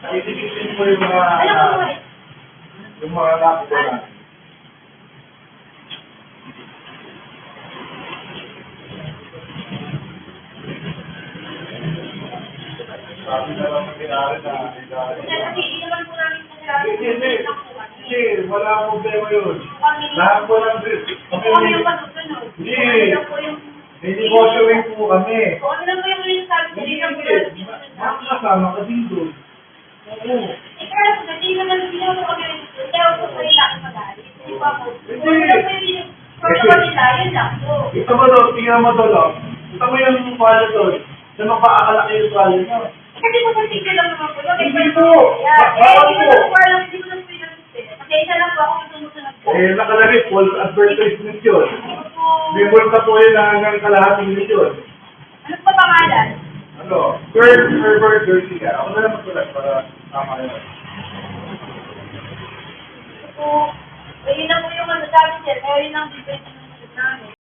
Naisipin mo yung mga... Alam mo ba? Yung mga nakuha natin. Sabi na lang ng pinari na... Kasi hindi naman po namin kailangan. Hindi, wala akong problema yun. Lahat po lang din. Kami yung pagsusunod. Hindi. Ano po yung... May negosyoin po kami. Kung ano lang po yung sabi ko, hindi lang po Hindi, yung makakasama ka din doon. Oo. kaya po, hindi naman po kami, kaya po kayo lang magalit. Hindi pa po. Kung ano lang po yung protocol nila, yun lang po. Ito mo doon, tingnan mo doon. Ito mo yung pala doon. Na magpaakalaki yung pala nyo. Kasi po sa picture lang naman po. Hindi po. Hindi ko lang po alam, hindi ko lang po yung kasi isa lang po ako sumusunod po. Eh, nakalagay, false advertisement yun. Ano po? May multa po yun na hanggang kalahating milyon. Ano pa pangalan? Ano? Kurt Herbert Garcia. Ako na lang magsulat para tama yun. Po, yun lang po yung ano sabi sir, kaya yun ang difference ng namin.